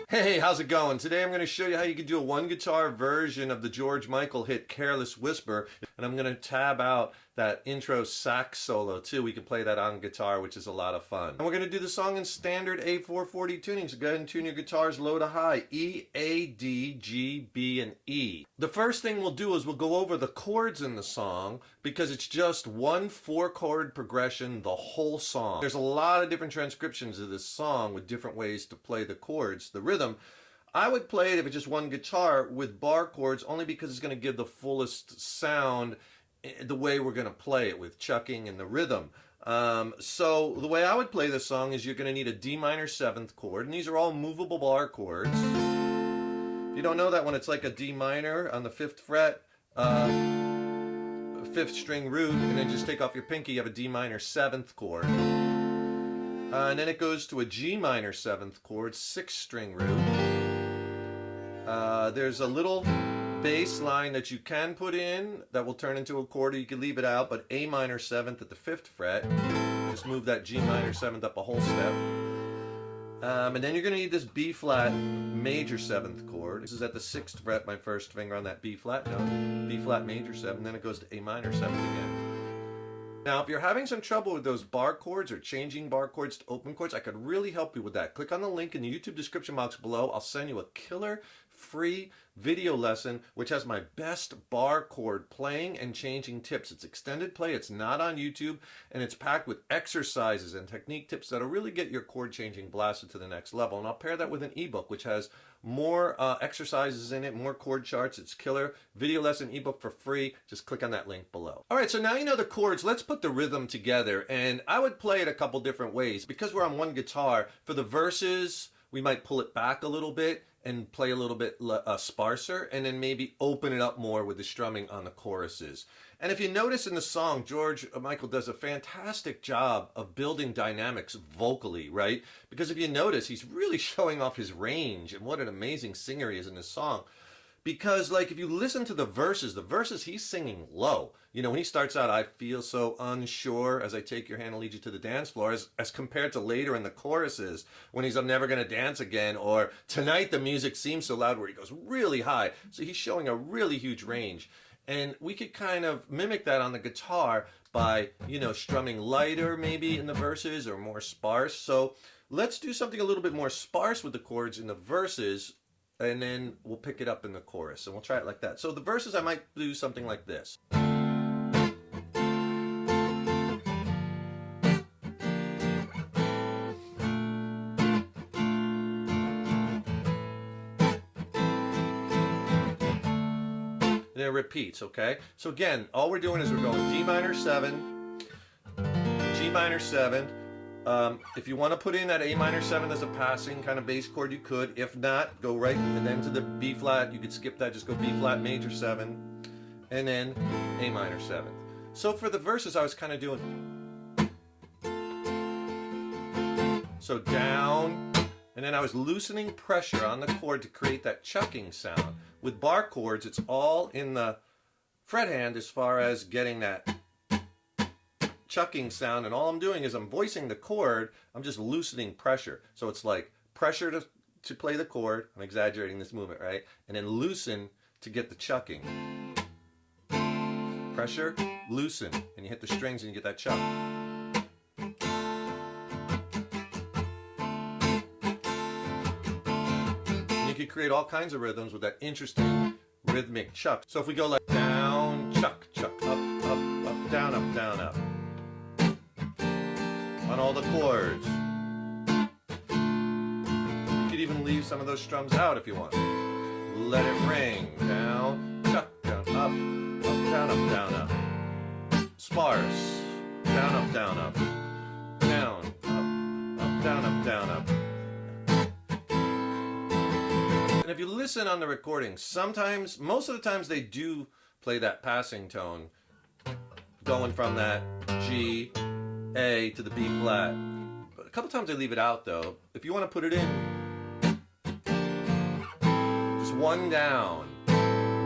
Hey, how's it going? Today I'm going to show you how you can do a one guitar version of the George Michael hit Careless Whisper, and I'm going to tab out that intro sax solo too. We can play that on guitar, which is a lot of fun. And we're going to do the song in standard A440 tuning, so go ahead and tune your guitars low to high, E, A, D, G, B, and E. The first thing we'll do is we'll go over the chords in the song because it's just one 4-chord progression the whole song. There's a lot of different transcriptions of this song with different ways to play the chords, the rhythm. I would play it if it's just one guitar with bar chords only because it's going to give the fullest sound the way we're going to play it with chucking and the rhythm. So the way I would play this song is you're going to need a D minor 7th chord, and these are all movable bar chords. If you don't know that one, it's like a D minor on the 5th fret, 5th string root, and then just take off your pinky, you have a D minor 7th chord. And then it goes to a G minor 7th chord, 6th string root. There's a little bass line that you can put in that will turn into a chord, or you can leave it out, but A minor 7th at the 5th fret. Just move that G minor 7th up a whole step. And then you're going to need this B flat major 7th chord. This is at the 6th fret, my first finger on that B flat note. B flat major 7, then it goes to A minor 7th again. Now, if you're having some trouble with those bar chords or changing bar chords to open chords, I could really help you with that. Click on the link in the YouTube description box below. I'll send you a killer free video lesson which has my best bar chord playing and changing tips. It's extended play, it's not on YouTube, and it's packed with exercises and technique tips that'll really get your chord changing blasted to the next level. And I'll pair that with an ebook which has more exercises in it, more chord charts. It's killer. Video lesson ebook for free. Just click on that link below. Alright, so now you know the chords. Let's put the rhythm together, and I would play it a couple different ways. Because we're on one guitar, for the verses we might pull it back a little bit and play a little bit sparser, and then maybe open it up more with the strumming on the choruses. And if you notice in the song, George Michael does a fantastic job of building dynamics vocally, right? Because if you notice, he's really showing off his range and what an amazing singer he is in this song. Because, like, if you listen to the verses he's singing low. You know, when he starts out, I feel so unsure as I take your hand and lead you to the dance floor, as compared to later in the choruses when he's I'm never gonna dance again, or tonight the music seems so loud, where he goes really high. So he's showing a really huge range. And we could kind of mimic that on the guitar by, you know, strumming lighter maybe in the verses or more sparse. So let's do something a little bit more sparse with the chords in the verses, and then we'll pick it up in the chorus, and we'll try it like that. So the verses, I might do something like this. And it repeats, okay? So again, all we're doing is we're going D minor 7, G minor 7, if you want to put in that A minor 7 as a passing kind of bass chord, you could. If not, go right and then to the B flat. You could skip that, just go B flat major 7, and then A minor 7. So for the verses, I was kind of doing so down, and then I was loosening pressure on the chord to create that chucking sound. With bar chords, it's all in the fret hand as far as getting that chucking sound, and all I'm doing is I'm voicing the chord, I'm just loosening pressure. So it's like pressure to play the chord, I'm exaggerating this movement, right? And then loosen to get the chucking. Pressure, loosen, and you hit the strings and you get that chuck. And you could create all kinds of rhythms with that interesting rhythmic chuck. So if we go like down, chuck, chuck, up, up, up, down, up, down, up. On all the chords. You could even leave some of those strums out if you want. Let it ring. Down, chuck, down, up, down, up, down, up. Sparse. Down, up, down, up. Down, up, down, up, down, up. And if you listen on the recording, sometimes, most of the times they do play that passing tone, going from that G, A to the B flat. But a couple times I leave it out though. If you want to put it in, just one down,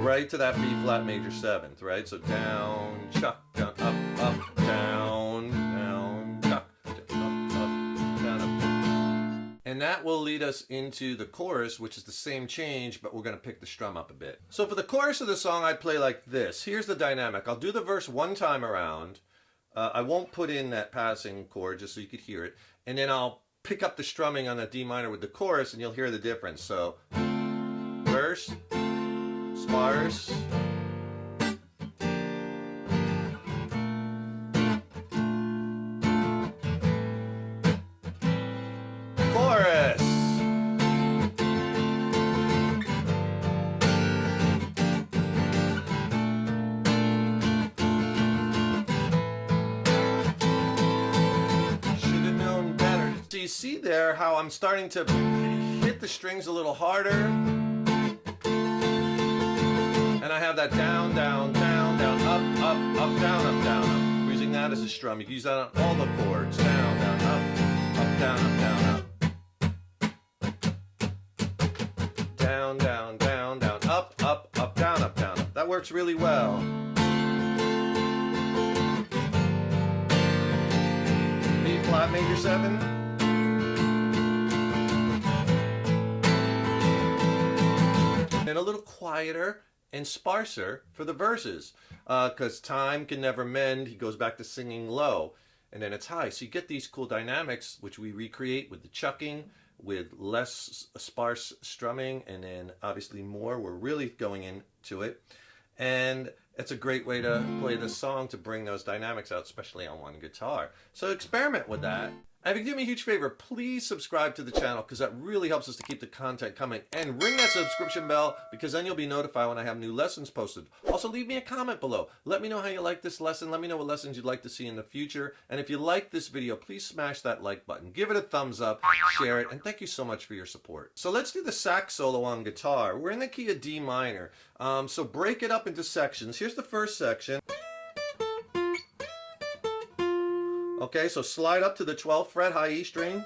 right to that B flat major 7th, right? So down, chuck, down, up, up, down, chuck, up, down, up. And And that will lead us into the chorus, which is the same change, but we're going to pick the strum up a bit. So for the chorus of the song, I'd play like this. Here's the dynamic. I'll do the verse one time around. I won't put in that passing chord just so you could hear it. And then I'll pick up the strumming on that D minor with the chorus, and you'll hear the difference. So verse, sparse, chorus. Should have known better. So you see there how I'm starting to hit the strings a little harder. And I have that down, down, down, down, up, up, up, down, up, down, up. I'm using that as a strum. You can use that on all the chords. Down, down, up, down, up, down, up. Down, down, down, down, up, up, up, down, up, down, up. That works really well. B flat major 7. And a little quieter and sparser for the verses, because time can never mend. He goes back to singing low, and then it's high. So you get these cool dynamics, which we recreate with the chucking, with less sparse strumming, and then obviously more. We're really going into it, and it's a great way to play this song to bring those dynamics out, especially on one guitar. So experiment with that. And if you do me a huge favor, please subscribe to the channel, because that really helps us to keep the content coming. And ring that subscription bell, because then you'll be notified when I have new lessons posted. Also, leave me a comment below. Let me know how you like this lesson. Let me know what lessons you'd like to see in the future. And if you like this video, please smash that like button. Give it a thumbs up, share it, and thank you so much for your support. So let's do the sax solo on guitar. We're in the key of D minor. So break it up into sections. Here's the first section. Okay, so slide up to the 12th fret high E string,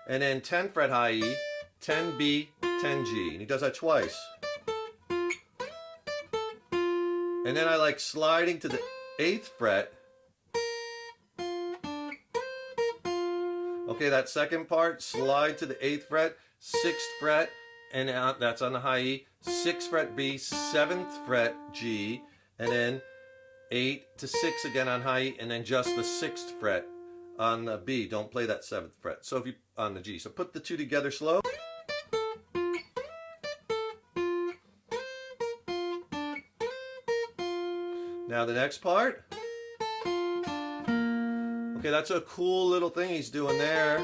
and then 10th fret high E, 10 B, 10 G. And he does that twice. And then I like sliding to the 8th fret. Okay, that second part, slide to the 8th fret, 6th fret, and that's on the high E, 6th fret B, 7th fret G, and then 8 to 6 again on high E, and then just the 6th fret on the B. Don't play that 7th fret. So if you on the G. So put the two together slow. Now the next part. Okay, that's a cool little thing he's doing there.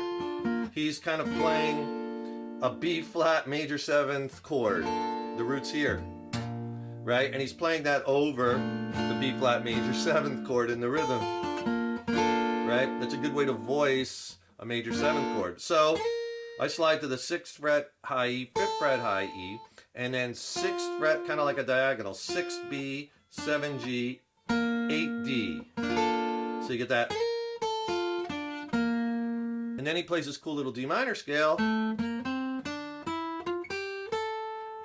He's kind of playing a B flat major 7th chord. The root's here, right? And he's playing that over the B flat major 7th chord in the rhythm. Right? That's a good way to voice a major 7th chord. So I slide to the 6th fret high E, 5th fret high E, and then 6th fret kind of like a diagonal, 6th B, 7 G, 8 D. So you get that. And then he plays this cool little D minor scale. And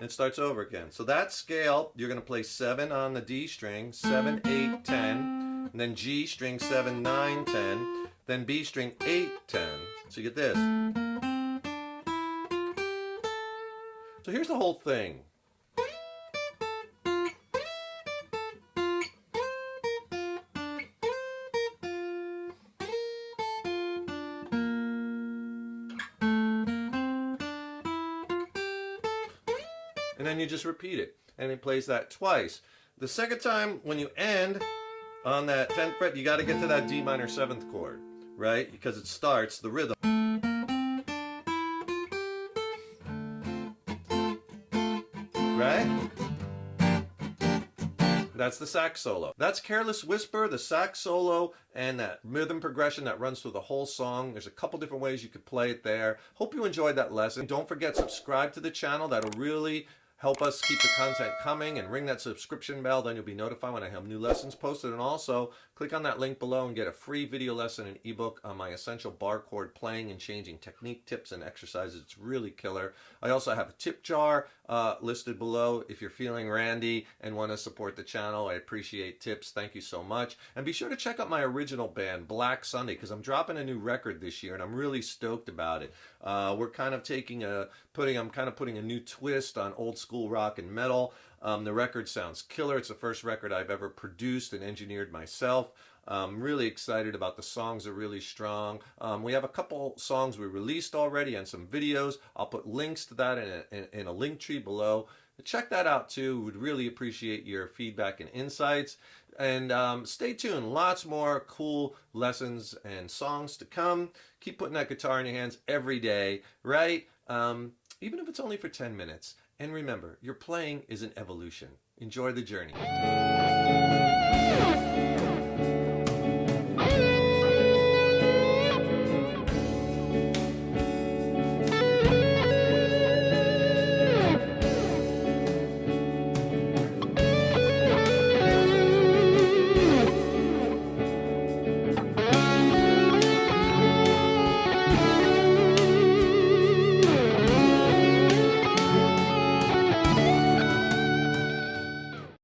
it starts over again. So that scale, you're going to play 7 on the D string, 7, 8, 10. And then G string 7, 9, 10, then B string 8, 10. So you get this. So here's the whole thing. And then you just repeat it. And he plays that twice. The second time, when you end on that 10th fret, you got to get to that D minor 7th chord, right? Because it starts the rhythm. Right? That's the sax solo. That's Careless Whisper, the sax solo, and that rhythm progression that runs through the whole song. There's a couple different ways you could play it there. Hope you enjoyed that lesson. Don't forget, subscribe to the channel. That'll really Help us keep the content coming and ring that subscription bell. Then you'll be notified when I have new lessons posted. And also, click on that link below and get a free video lesson and ebook on my essential bar chord playing and changing technique tips and exercises. It's really killer. I also have a tip jar listed below if you're feeling randy and want to support the channel. I appreciate tips. Thank you so much. And be sure to check out my original band, Black Sunday, because I'm dropping a new record this year and I'm really stoked about it. We're kind of putting a new twist on old school rock and metal. The record sounds killer. It's the first record I've ever produced and engineered myself. I'm really excited about the songs. Are really strong. We have a couple songs we released already and some videos. I'll put links to that in a link tree below. Check that out too. Would really appreciate your feedback and insights. And stay tuned. Lots more cool lessons and songs to come. Keep putting that guitar in your hands every day, right? Even if it's only for 10 minutes. And remember, your playing is an evolution. Enjoy the journey.